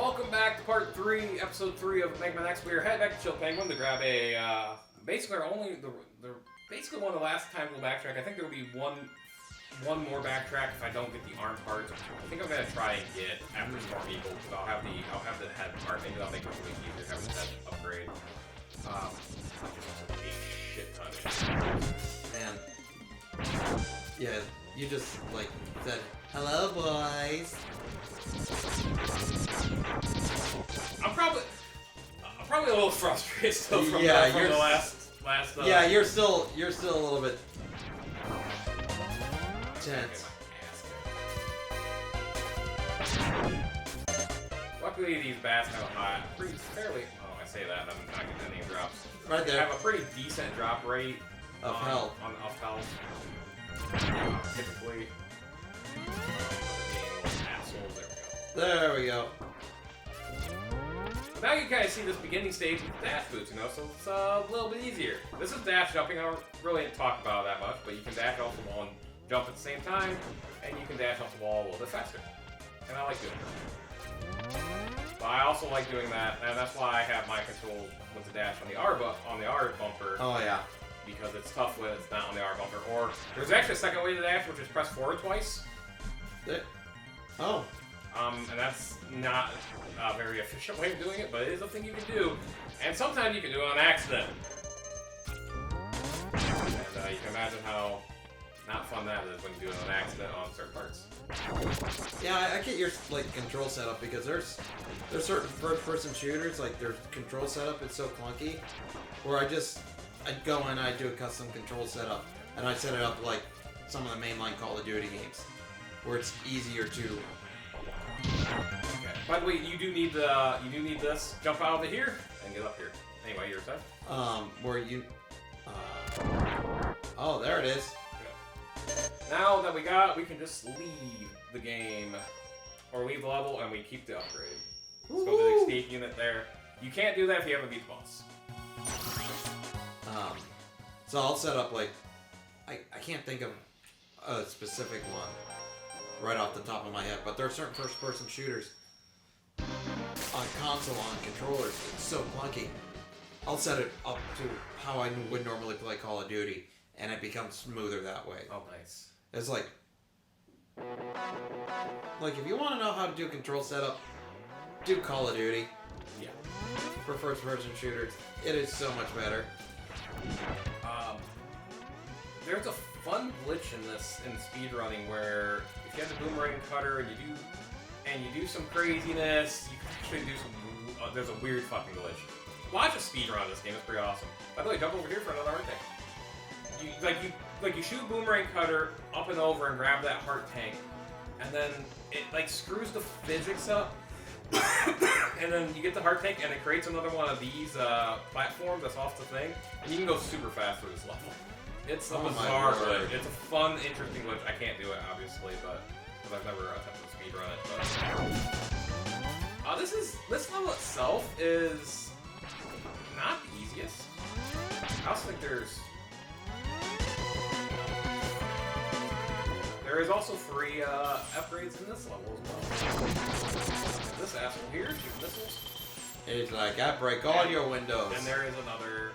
welcome back to part 3, episode 3 of Mega Man X. We are heading back to Chill Penguin to grab a, basically basically one of the last times we'll backtrack. I think there will be one more backtrack if I don't get the arm parts. I think I'm gonna try and get after some more people because I'll have the head part. Maybe that'll make it a little easier to have the head upgrade. Just a shit ton of Man. Yeah, you just like said, "Hello, boys." I'm probably a little frustrated still from the last. Yeah, you're still a little bit tense. Luckily, these bats have a fairly. Oh, I say that I'm not getting any drops. Right there. They have a pretty decent drop rate of health. Of health. Typically. Assholes. There we go. There we go. So now you guys see this beginning stage with dash boots, so it's a little bit easier. This is dash jumping. I don't really talk about it that much, but you can dash off the wall and jump at the same time, and you can dash off the wall a little bit faster. And I like doing that. But I also like doing that, and that's why I have my control with the dash on the R bumper. Oh yeah. Because it's tough when it's not on the R bumper. Or there's actually a second way to dash, which is press forward twice. Oh. And that's not a very efficient way of doing it, but it is a thing you can do. And sometimes you can do it on accident. And you can imagine how not fun that is when you do it on accident on certain parts. Yeah, I get your control setup because there's certain first-person shooters like their control setup is so clunky, where I'd go in, I'd do a custom control setup, and I'd set it up like some of the mainline Call of Duty games, where it's easier to. Okay. By the way, you do need this. Jump out of here and get up here. Anyway, your side. Where you. Oh, there it is. Now that we can just leave the game, or leave the level, and we keep the upgrade. Let's go to the escape unit there. You can't do that if you haven't beat the boss. So I'll set up like, I can't think of a specific one right off the top of my head, but there are certain first-person shooters on console, on controllers, it's so clunky. I'll set it up to how I would normally play Call of Duty, and it becomes smoother that way. Oh, nice. It's like if you want to know how to do a control setup, do Call of Duty. Yeah. For first-person shooters, it is so much better. There's a fun glitch in speedrunning where if you have the boomerang cutter and you do some craziness, you can actually do some. There's a weird fucking glitch. Watch a speedrun of this game; it's pretty awesome. By the way, jump over here for another heart tank. You shoot a boomerang cutter up and over and grab that heart tank, and then it screws the physics up. And then you get the heart tank, and it creates another one of these platforms that's off the thing, and you can go super fast through this level. It's a bizarre glitch. It's a fun, interesting glitch. I can't do it, obviously, but because I've never attempted to speedrun it. But this level itself is not the easiest. I also think there is also free upgrades in this level as well. This asshole here shooting missiles. It's like, I break all your windows. And there is another.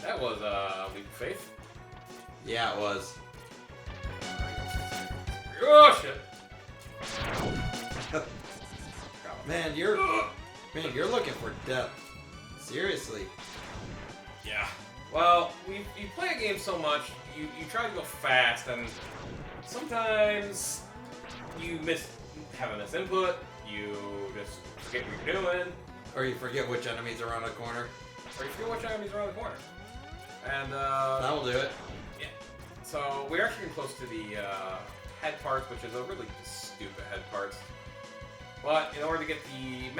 That was a leap of faith. Yeah, it was. Oh shit! Man, you're looking for depth. Seriously. Yeah. Well, you play a game so much, you try to go fast, and sometimes you have a misinput, you just forget what you're doing. Or you forget which enemies are around the corner. And, that'll do it. Yeah. So, we're actually getting close to the head parts, which is a really stupid head parts. But in order to get the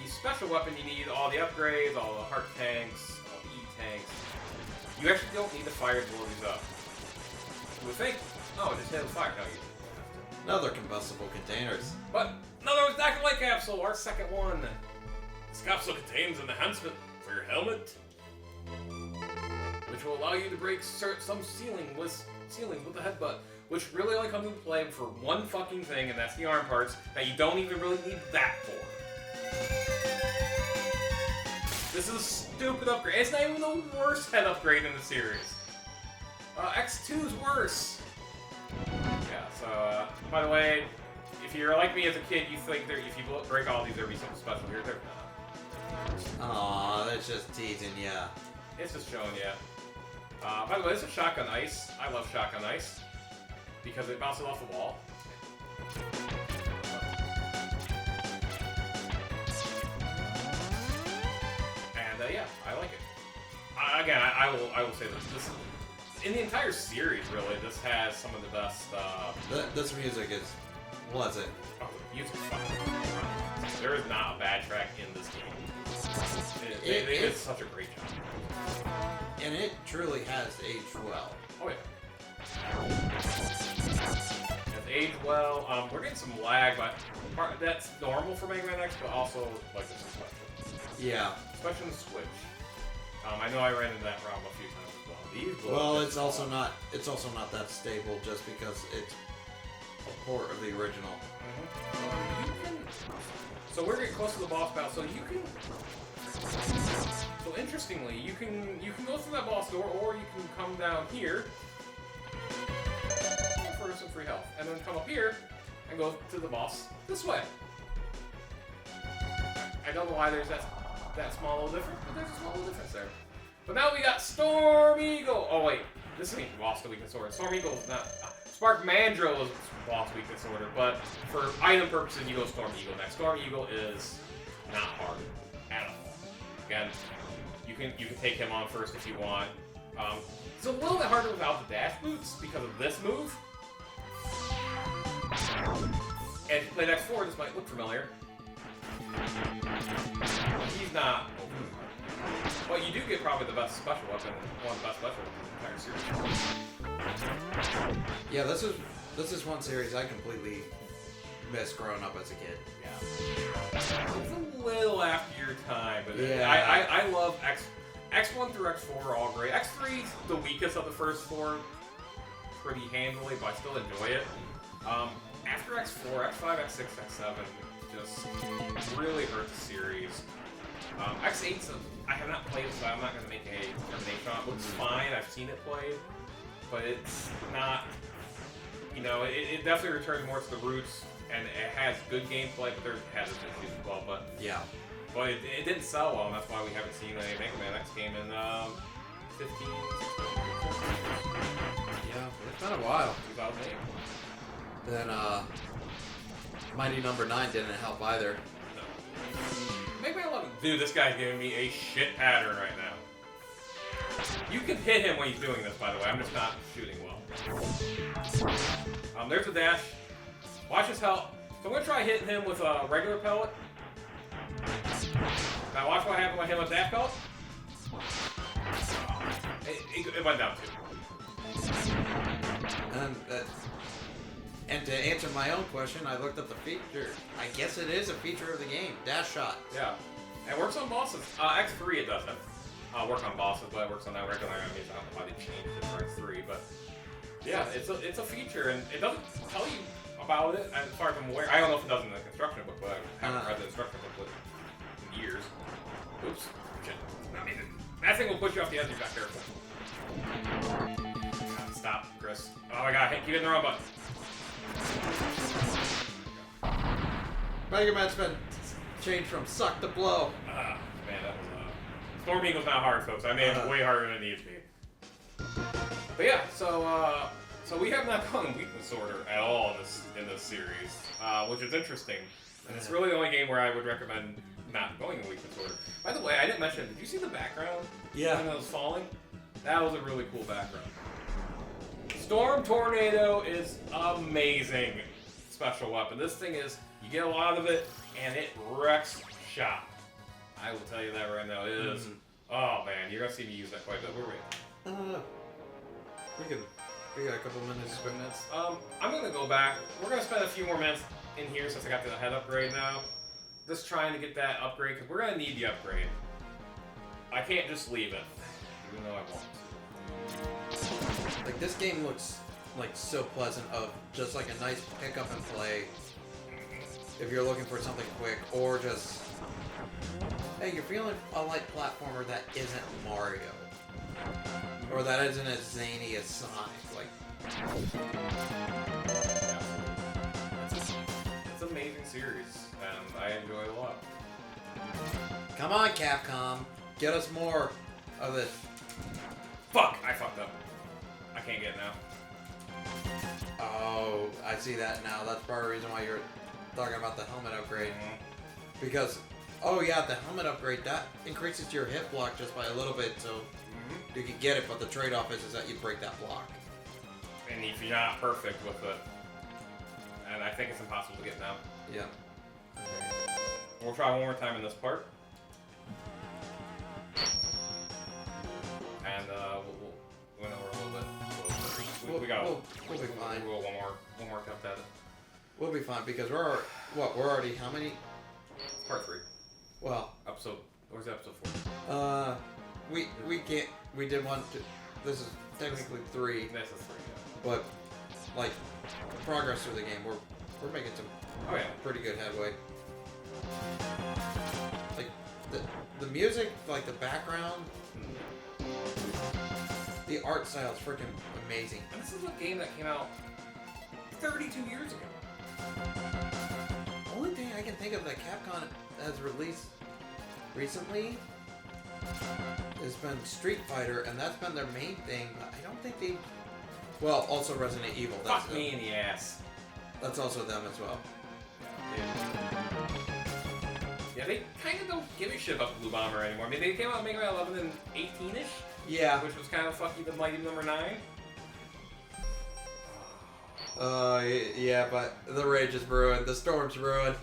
special weapon, you need all the upgrades, all the heart tanks, all the E-tanks. You actually don't need to fire to blow these up. You would think, just hit the fire. No, you don't have to. No, they're combustible containers. But another Dr. Light capsule, our second one. This capsule contains an enhancement for your helmet, which will allow you to break some ceilings with the headbutt. which really only comes into play for one fucking thing, and that's the arm parts that you don't even really need that for. This is a stupid upgrade. It's not even the worst head upgrade in the series. X2's worse. Yeah, so, by the way, if you're like me as a kid, you think that if you break all these, there'd be something special here. There's not. Aw, that's just teasing, yeah. It's just showing you. By the way, this is Shotgun Ice. I love Shotgun Ice because it bounces off the wall. And yeah, I like it. Again, I will say this in the entire series, really, this has some of the best. This music is, what is it? Oh, the music's fucking. There is not a bad track in this game. They did such a great job. And it truly has aged well. Oh yeah. It's aged well. We're getting some lag, but that's normal for Mega Man X, but also like this is Yeah. especially in the Switch. I know I ran into that problem a few times as well. Well, it's also not that stable just because it's a port of the original. So we're getting close to the boss battle. So you can. So interestingly, you can go through that boss door, or you can come down here for some free health, and then come up here and go to the boss this way. I don't know why there's that small little difference, but there's a small little difference there. But now we got Storm Eagle. Oh wait, this is boss the weakness order. Storm Eagle is not. Spark Mandrill is boss weakness order, but for item purposes, you go Storm Eagle next. Storm Eagle is not hard at all. Again, you can take him on first if you want. It's a little bit harder without the dash boots because of this move. And if you played X4, this might look familiar. He's not overly hard. But you do get probably the best special weapon, one of the best special weapons in the entire series. Yeah, this is one series I completely missed growing up as a kid. Yeah. It's a little after your time, but yeah. I love X1 through X4 are all great. X3's the weakest of the first four pretty handily, but I still enjoy it. After X4, X5, X6, X7 just really hurt the series. X8's I have not played it, so I'm not going to make a determination on it. It looks fine, I've seen it played, but it's not, you know, it definitely returns more to the roots, and it has good gameplay, but there has its issues as well, but yeah. But it didn't sell well, and that's why we haven't seen a Mega Man X game in 15, 16, 14 years. Yeah, it's been a while. 2008. Then, Mighty Number 9 didn't help either. No. Mega Man 11. Dude, this guy's giving me a shit pattern right now. You can hit him when he's doing this, by the way. I'm just not shooting well. There's a dash. Watch his health. So I'm going to try hitting him with a regular pellet. Now watch what happened when I hit him with dash pellet. It went down too. And to answer my own question, I looked up the feature. I guess it is a feature of the game. Dash shot. Yeah. It works on bosses. X3 it doesn't. Work on bosses, but it works on that regular enemies. I don't know why they changed it for X3, but yeah, it's a feature, and it doesn't tell you about it as far as I'm aware. I don't know if it does in the construction book, but I haven't read the instruction booklet in years. Oops. Shit. I mean, that thing will push you off the edge. You got careful. Stop, Chris. Oh my god, keep hitting the wrong button. Mega Man's been changed from suck to blow. Man, that was Storm Eagle's not hard, folks. I made it way harder than it needs to be. But yeah, so we have not gone weakness order at all in this series, which is interesting. And it's really the only game where I would recommend not going in weakness order. By the way, I didn't mention. Did you see the background? Yeah. When it was falling, that was a really cool background. Storm Tornado is amazing special weapon. This thing is, you get a lot of it, and it wrecks shop. I will tell you that right now. It is. Oh man, you're gonna see me use that quite a bit. Where are we? We got a couple minutes. I'm gonna go back. We're gonna spend a few more minutes in here since I got the head upgrade now. Just trying to get that upgrade, because we're gonna need the upgrade. I can't just leave it, even though I want to. Like, this game looks like so pleasant of just like a nice pick up and play. If you're looking for something quick, or just hey, you're feeling a light platformer that isn't Mario, or that isn't as zany as Sonic. Like, it's an amazing series, and I enjoy it a lot. come on, Capcom, get us more of this. Fuck! I fucked up. I can't get it now. Oh, I see that now. That's part of the reason why you're talking about the helmet upgrade. Because, oh yeah, the helmet upgrade, that increases your hit block just by a little bit, so you can get it, but the trade-off is that you break that block. And if you're not perfect with it, and I think it's impossible to get now. Yeah. We'll try one more time in this part. And we'll know we're a little bit. We got. We'll be fine. We'll one more attempt at it. We'll be fine because we're already how many? Part 3. Well, episode. Where's episode 4? we can't. We did one. This is technically 3. This is 3. Yeah. But like progress through the game, we're making some pretty good headway. Like the music, like the background, the art style is freaking amazing. And this is a game that came out 32 years ago. Only thing I can think of that Capcom has released recently has been Street Fighter, and that's been their main thing. But I don't think they. Well, also Resident Evil. Fuck me in the ass. That's also them as well. Yeah, they kind of don't give a shit about the Blue Bomber anymore. I mean, they came out Mega Man 11 and 18-ish. Yeah. Which was kind of fucky the Mighty number 9. Yeah, but the rage is ruined. The storm's ruined.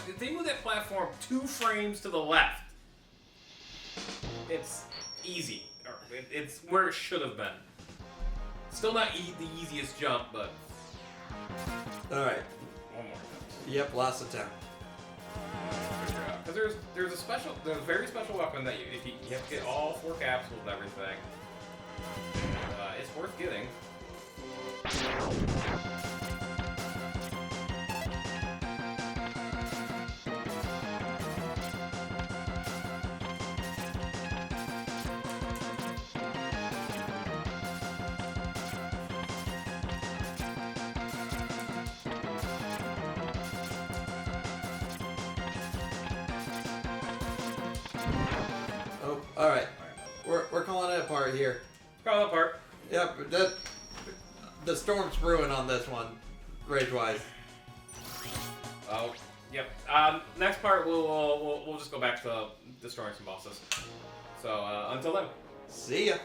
If they move that platform 2 frames to the left, it's easy. It's where it should have been. Still not the easiest jump, but... Alright. One more attempt. Yep, last attempt. Because there's a very special weapon that you have to get all 4 capsules and everything. It's worth getting. Oh, alright. We're calling it apart here. Call it apart. Yep, the storm's ruined on this one, rage-wise. Oh, yep. Next part, we'll just go back to destroying some bosses. So, until then. See ya.